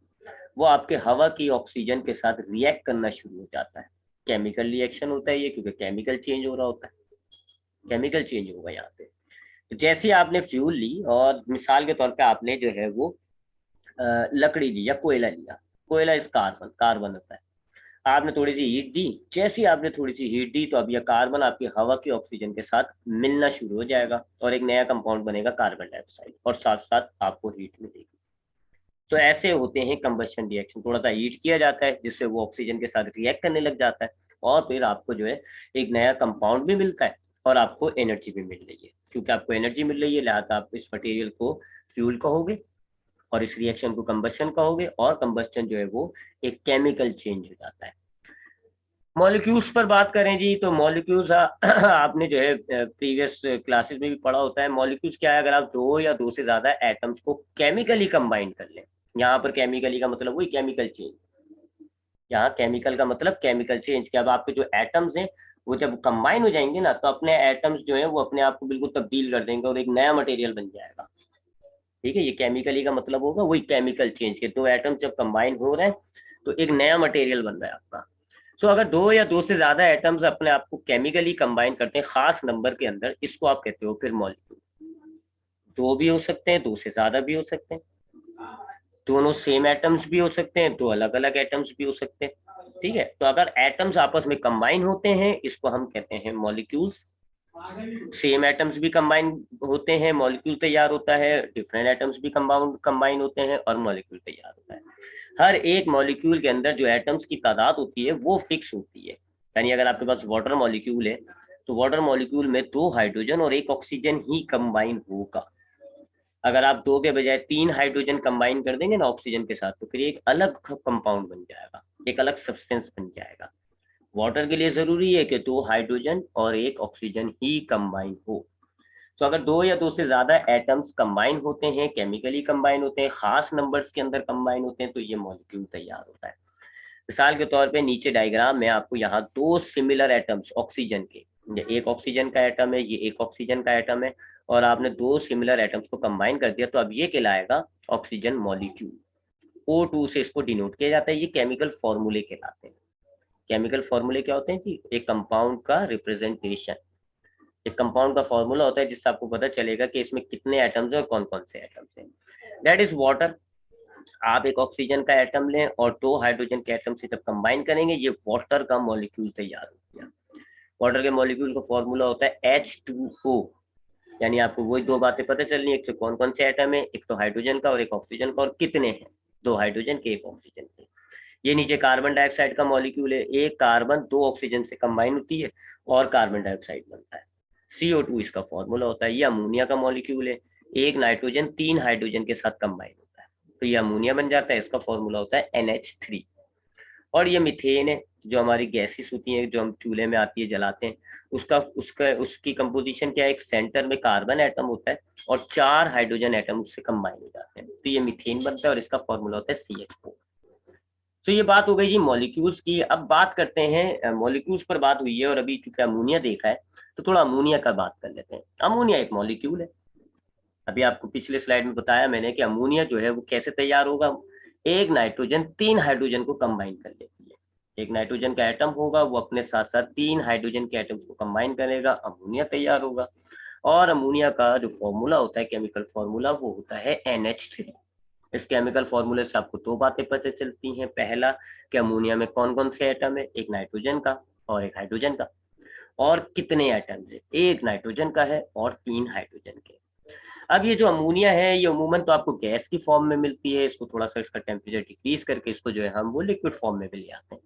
वो आपके हवा की ऑक्सीजन के साथ रिएक्ट करना शुरू हो जाता है। केमिकल रिएक्शन होता है ये, क्योंकि केमिकल चेंज हो रहा होता है, केमिकल चेंज होगा यहाँ पे। तो जैसे आपने फ्यूल ली और मिसाल के तौर पे आपने जो है वो लकड़ी ली या कोयला लिया, कोयला इस कार्बन, कार्बन होता है। आपने थोड़ी सी हीट दी, जैसे ही आपने थोड़ी सी हीट दी तो अब यह कार्बन आपकी हवा की ऑक्सीजन के साथ मिलना शुरू हो जाएगा और एक नया कंपाउंड बनेगा कार्बन डाइऑक्साइड, और साथ साथ आपको हीट मिलेगी। तो ऐसे होते हैं कंबशन रिएक्शन। थोड़ा सा हीट किया जाता है जिससे वो ऑक्सीजन के साथ रिएक्ट करने लग जाता है और फिर आपको जो है एक नया कंपाउंड भी मिलता है और आपको एनर्जी भी मिल रही है। क्योंकि आपको एनर्जी मिल रही है लिहाजा आप इस मटेरियल को फ्यूल कहोगे और इस रिएक्शन को कंबशन कहोगे, और कंबशन जो है वो एक केमिकल चेंज हो जाता है। मॉलिक्यूल्स पर बात करें जी, तो मॉलिक्यूल्स आपने जो है प्रीवियस क्लासेस में भी पढ़ा होता है। मॉलिक्यूल्स क्या है? अगर आप दो या दो से ज्यादा एटम्स को केमिकली कंबाइन कर लें, यहाँ पर केमिकली का मतलब वही केमिकल चेंज, यहाँ केमिकल का मतलब केमिकल चेंज। कि अब आपके जो एटम्स हैं वो जब कंबाइन हो जाएंगे ना, तो अपने एटम्स जो है वो अपने आप को बिल्कुल तब्दील कर देंगे और एक नया मटेरियल बन जाएगा। ठीक है, ये केमिकली का मतलब होगा वही केमिकल चेंज के, दो एटम्स जब कंबाइन हो रहे हैं तो एक नया मटेरियल बन रहा है आपका। सो अगर दो या दो से ज्यादा एटम्स अपने आप को केमिकली कंबाइन करते हैं खास नंबर के अंदर, इसको आप कहते हो फिर मॉलिक्यूल। दो भी हो सकते हैं, दो से ज्यादा भी हो सकते हैं, दोनों सेम एटम्स भी हो सकते हैं, दो अलग अलग एटम्स भी हो सकते हैं। ठीक है, तो अगर एटम्स आपस में कंबाइन होते हैं इसको हम कहते हैं मॉलिक्यूल्स। सेम एटम्स भी कंबाइन होते हैं, मॉलिक्यूल तैयार होता है, डिफरेंट एटम्स भी कंबाइन होते हैं और मॉलिक्यूल तैयार होता है। हर एक मॉलिक्यूल के अंदर जो एटम्स की तादाद होती है वो फिक्स होती है। यानी अगर आपके पास वाटर मॉलिक्यूल है तो वाटर मॉलिक्यूल में दो हाइड्रोजन और एक ऑक्सीजन ही कंबाइन होगा। अगर आप दो के बजाय तीन हाइड्रोजन कंबाइन कर देंगे ना ऑक्सीजन के साथ, तो फिर एक अलग कंपाउंड बन जाएगा, एक अलग सब्सटेंस बन जाएगा। वाटर के लिए जरूरी है कि दो हाइड्रोजन और एक ऑक्सीजन ही कंबाइन हो। तो अगर दो या दो से ज्यादा एटम्स कंबाइन होते हैं, केमिकली कंबाइन होते हैं, खास नंबर्स के अंदर कंबाइन होते हैं, तो ये मॉलिक्यूल तैयार होता है। मिसाल के तौर पे नीचे डायग्राम में आपको यहाँ दो सिमिलर एटम्स ऑक्सीजन के, ये एक ऑक्सीजन का एटम है, ये एक ऑक्सीजन का एटम है, और आपने दो सिमिलर एटम्स को कंबाइन कर दिया तो अब ये कहलाएगा ऑक्सीजन मॉलिक्यूल। O2 से इसको डिनोट किया जाता है। ये केमिकल फॉर्मूले कहलाते हैं। केमिकल फॉर्मूले क्या होते हैं जी? एक कंपाउंड का रिप्रेजेंटेशन, एक कंपाउंड का फॉर्मूला होता है जिससे आपको पता चलेगा कि इसमें कितने एटम्स हैं और कौन कौन से एटम्स हैं। That is water. आप एक ऑक्सीजन का एटम लें और 2 हाइड्रोजन के एटम से जब कंबाइन करेंगे ये वाटर का मॉलिक्यूल तैयार हो गया। वाटर के मॉलिक्यूल का फॉर्मूला होता है H2O। यानी आपको वही दो बातें पता चलनी, एक तो कौन कौन से एटम है, एक तो हाइड्रोजन का और एक ऑक्सीजन का, और कितने हैं, 2 हाइड्रोजन के 1 ऑक्सीजन के। ये नीचे कार्बन डाइऑक्साइड का मॉलिक्यूल है, एक कार्बन 2 ऑक्सीजन से कंबाइन होती है और कार्बन डाइऑक्साइड बनता है, CO2 इसका फॉर्मूला होता है। ये अमोनिया का मॉलिक्यूल है, एक नाइट्रोजन 3 हाइड्रोजन के साथ कंबाइन होता है तो ये अमोनिया बन जाता है, इसका फॉर्मूला होता है NH3। और ये मीथेन है, जो हमारी गैसेस होती हैं जो हम चूल्हे में आती है जलाते हैं, उसका उसका उसकी कंपोजिशन क्या है, एक सेंटर में कार्बन एटम होता है और 4 हाइड्रोजन एटम उससे कंबाइन हो जाते हैं तो ये मीथेन बनता है और इसका फॉर्मूला होता है CH4। तो ये बात हो गई जी मॉलिक्यूल्स की। अब बात करते हैं, मॉलिक्यूल्स पर बात हुई है और अभी चूंकि अमोनिया देखा है तो थोड़ा अमोनिया का बात कर लेते हैं। अमोनिया एक मॉलिक्यूल है, अभी आपको पिछले स्लाइड में बताया मैंने कि अमोनिया जो है वो कैसे तैयार होगा, एक नाइट्रोजन 3 हाइड्रोजन को कंबाइन कर लेती है। एक नाइट्रोजन का एटम होगा वो अपने साथ साथ 3 हाइड्रोजन के एटम्स को कंबाइन करेगा, अमोनिया तैयार होगा। और अमोनिया का जो फॉर्मूला होता है, केमिकल फॉर्मूला, वो होता है NH3। इस केमिकल फॉर्मूले से आपको दो बातें पता चलती हैं, पहला कि अमोनिया में कौन कौन से एटम है, एक नाइट्रोजन का और एक हाइड्रोजन का, और कितने एटम है, एक नाइट्रोजन का है और 3 हाइड्रोजन के। अब ये जो अमोनिया है ये अमूमन तो आपको गैस की फॉर्म में मिलती है, इसको थोड़ा सा इसका टेम्परेचर डिक्रीज करके इसको जो है हम वो लिक्विड फॉर्म में भी ले आते हैं।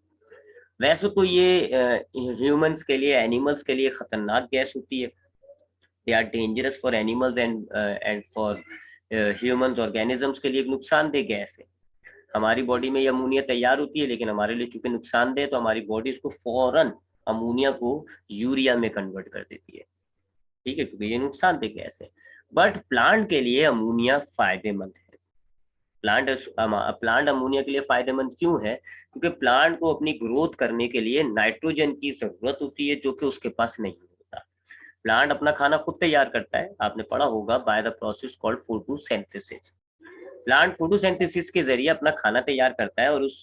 वैसे तो ये ह्यूमंस के लिए, एनिमल्स के लिए खतरनाक गैस होती है, they are dangerous for animals and for humans organisms के लिए एक नुकसानदेह गैस है। हमारी बॉडी में ये अमोनिया तैयार होती है लेकिन हमारे लिए चूंकि नुकसानदेह तो हमारी बॉडी इसको फौरन अमोनिया को यूरिया में कन्वर्ट कर देती है, ठीक है, क्योंकि ये नुकसानदेह गैस है। बट प्लांट के लिए अमोनिया फायदेमंद है। प्लांट अमोनिया के लिए फायदेमंद क्यों है, क्योंकि प्लांट को अपनी ग्रोथ करने के लिए नाइट्रोजन की जरूरत होती है जो कि उसके पास नहीं होता। प्लांट अपना खाना खुद तैयार करता है, आपने पढ़ा होगा, by the process called photosynthesis. Plant photosynthesis के जरिए अपना खाना तैयार करता है और उस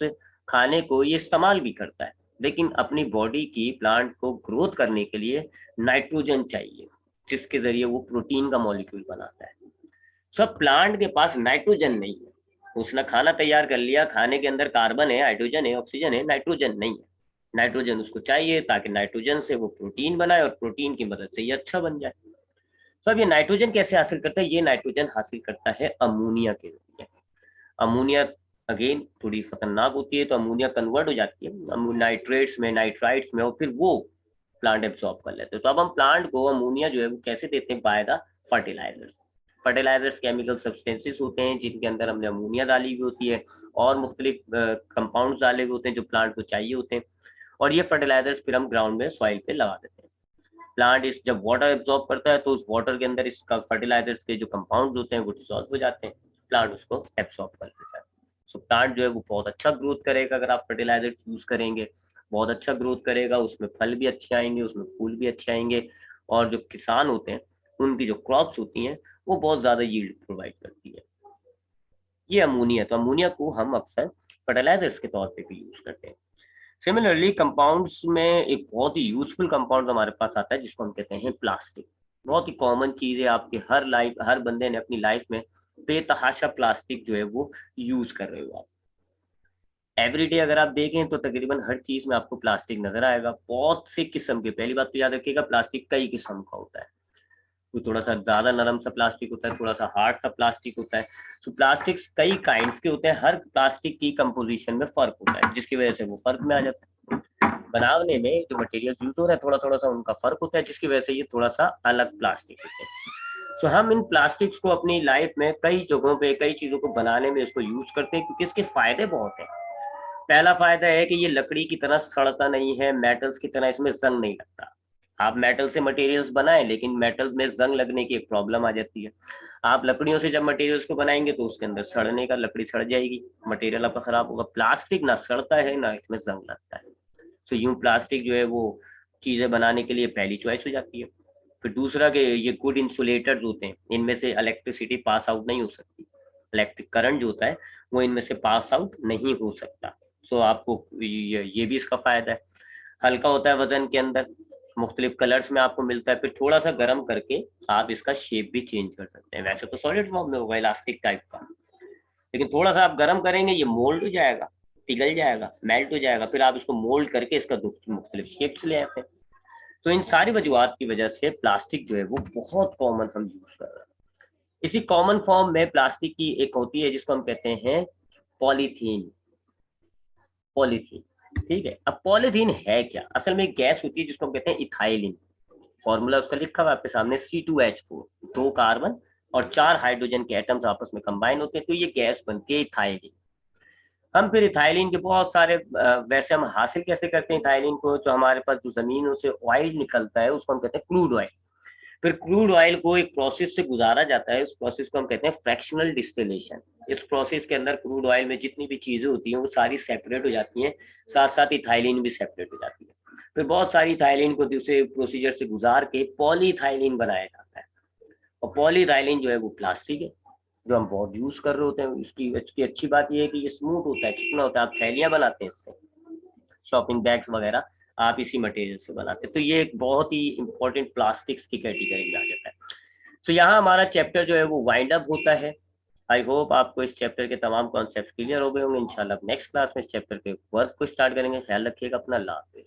खाने को ये इस्तेमाल भी करता है, लेकिन अपनी बॉडी की प्लांट को ग्रोथ करने के लिए नाइट्रोजन चाहिए, जिसके जरिए वो प्रोटीन का मॉलिक्यूल बनाता है। सब प्लांट के पास नाइट्रोजन नहीं है, उसने खाना तैयार कर लिया, खाने के अंदर कार्बन है, हाइड्रोजन है, ऑक्सीजन है, नाइट्रोजन नहीं है। नाइट्रोजन उसको चाहिए ताकि नाइट्रोजन से वो प्रोटीन बनाए और प्रोटीन की मदद से ये अच्छा बन जाए। सब ये नाइट्रोजन कैसे हासिल करता है, ये नाइट्रोजन हासिल करता है अमोनिया के जरिए। अमोनिया अगेन थोड़ी खतरनाक होती है, तो अमोनिया कन्वर्ट हो जाती है नाइट्रेट्स में, नाइट्राइट्स में, और फिर वो प्लांट एब्सॉर्ब कर लेते हैं। तो अब हम प्लांट को अमोनिया जो है वो कैसे देते हैं, by the fertilisers. Fertilisers chemical substances होते हैं जिनके अंदर हमने अमोनिया डाली हुई होती है और मुख्तलिफ कंपाउंड्स डाले हुए होते हैं जो प्लांट को चाहिए होते हैं, और ये फर्टिलाइजर्स फिर हम ग्राउंड में सॉइल पे लगा देते हैं। प्लांट इस जब वाटर एब्जॉर्ब करता है तो उस वाटर के अंदर इसका फर्टिलाइजर्स के जो कंपाउंड होते हैं वो डिसॉल्व हो जाते हैं, प्लांट उसको एब्जॉर्ब कर लेता है। सो प्लांट जो है वो बहुत अच्छा ग्रोथ करेगा अगर आप फर्टिलाइजर यूज करेंगे, बहुत अच्छा ग्रोथ करेगा, उसमें फल भी अच्छे आएंगे, उसमें फूल भी अच्छे आएंगे, और जो किसान होते हैं उनकी जो क्रॉप्स होती हैं वो बहुत ज्यादा यील्ड प्रोवाइड करती है। ये अमोनिया, तो अमोनिया को हम अक्सर फर्टिलाइजर्स के तौर पे भी यूज करते हैं। सिमिलरली कंपाउंड्स में एक बहुत ही यूजफुल कंपाउंड हमारे पास आता है जिसको हम कहते हैं प्लास्टिक। बहुत ही कॉमन चीज है, आपके हर बंदे ने अपनी लाइफ में बेतहाशा प्लास्टिक जो है वो यूज कर रहे हो आप। एवरीडे अगर आप देखें तो तकरीबन हर चीज में आपको प्लास्टिक नजर आएगा, बहुत से किस्म के। पहली बात तो याद रखिएगा प्लास्टिक कई किस्म का होता है, कोई थोड़ा सा ज्यादा नरम सा प्लास्टिक होता है, थोड़ा सा हार्ड सा प्लास्टिक होता है। सो प्लास्टिक्स कई काइंड्स के होते हैं, हर प्लास्टिक की कंपोजिशन में फर्क होता है जिसकी वजह से वो फर्क में आ जाता है। बनाने में जो मटेरियल यूज हो रहा है थोड़ा थोड़ा सा उनका फर्क होता है जिसकी वजह से ये थोड़ा सा अलग प्लास्टिक होते हैं। सो हम इन प्लास्टिक्स को अपनी लाइफ में कई जगहों पे कई चीजों को बनाने में इसको यूज करते हैं क्योंकि इसके फायदे बहुत हैं। पहला फायदा है कि ये लकड़ी की तरह सड़ता नहीं है, मेटल्स की तरह इसमें जंग नहीं लगता। आप मेटल से मटेरियल्स बनाएं लेकिन मेटल में जंग लगने की एक प्रॉब्लम आ जाती है। आप लकड़ियों से जब मटेरियल्स को बनाएंगे तो उसके अंदर सड़ने का, लकड़ी सड़ जाएगी, मटेरियल आपका खराब होगा। प्लास्टिक ना सड़ता है ना इसमें जंग लगता है। सो यूं प्लास्टिक जो है वो चीजें बनाने के लिए पहली चॉइस हो जाती है। फिर दूसरा कि ये गुड इंसुलेटर्स होते हैं, इनमें से इलेक्ट्रिसिटी पास आउट नहीं हो सकती, इलेक्ट्रिक करंट जो होता है वो इनमें से पास आउट नहीं हो सकता। सो आपको ये भी इसका फायदा है। हल्का होता है वजन के अंदर, मुख्तलिफ कलर्स में आपको मिलता है, फिर थोड़ा सा गर्म करके आप इसका शेप भी चेंज कर सकते हैं। वैसे तो सॉलिड फॉर्म में होगा इलास्टिक टाइप का, लेकिन थोड़ा सा आप गर्म करेंगे ये मोल्ड हो जाएगा, पिघल जाएगा, मेल्ट हो जाएगा, फिर आप इसको मोल्ड करके इसका मुख्तलिफ शेप्स ले आते हैं। तो इन सारी वजूहत की वजह से प्लास्टिक जो है वो बहुत कॉमन हम यूज कर रहे हैं। इसी कॉमन फॉर्म में प्लास्टिक की एक होती है जिसको हम कहते हैं पॉलीथीन। पॉलीथीन, ठीक है। अब पॉलीथीन है क्या? असल में एक गैस होती है जिसको हम कहते हैं इथाइलिन। फॉर्मूला उसका लिखा हुआ है आपके सामने, C2H4, 2 कार्बन और 4 हाइड्रोजन के एटम्स आपस में कंबाइन होते हैं तो ये गैस बनती है इथाइलिन। हम फिर इथाइलिन के बहुत सारे वैसे हम हासिल कैसे करते हैं इथाइलिन को? जो हमारे पास जो जमीनों से ऑयल निकलता है उसको हम कहते हैं क्रूड ऑयल। फिर क्रूड ऑयल को एक प्रोसेस से गुजारा जाता है, उस प्रोसेस को हम कहते हैं फ्रैक्शनल डिस्टिलेशन। इस प्रोसेस के अंदर क्रूड ऑयल में जितनी भी चीजें होती हैं वो सारी सेपरेट हो जाती हैं, साथ साथ इथाइलिन भी सेपरेट हो जाती है। फिर बहुत सारी इथाइलिन को दूसरे प्रोसीजर से गुजार के पॉलीइथाइलिन बनाया जाता है। और पॉलीइथाइलिन जो है वो प्लास्टिक है जो हम बहुत यूज कर रहे होते हैं। इसकी अच्छी बात यह है कि ये स्मूथ होता है, चिकना होता है, आप थैलियां बनाते हैं इससे, शॉपिंग बैग्स वगैरह आप इसी मटेरियल से बनाते हैं। तो ये एक बहुत ही इंपॉर्टेंट प्लास्टिक्स की कैटेगरी में आ जाता है। तो यहाँ हमारा चैप्टर जो है वो वाइंड अप होता है। आई होप आपको इस चैप्टर के तमाम कॉन्सेप्ट क्लियर हो गए होंगे। इंशाल्लाह नेक्स्ट क्लास में इस चैप्टर के वर्क को स्टार्ट करेंगे। ख्याल रखिएगा अपना। अल्लाह हाफिज़।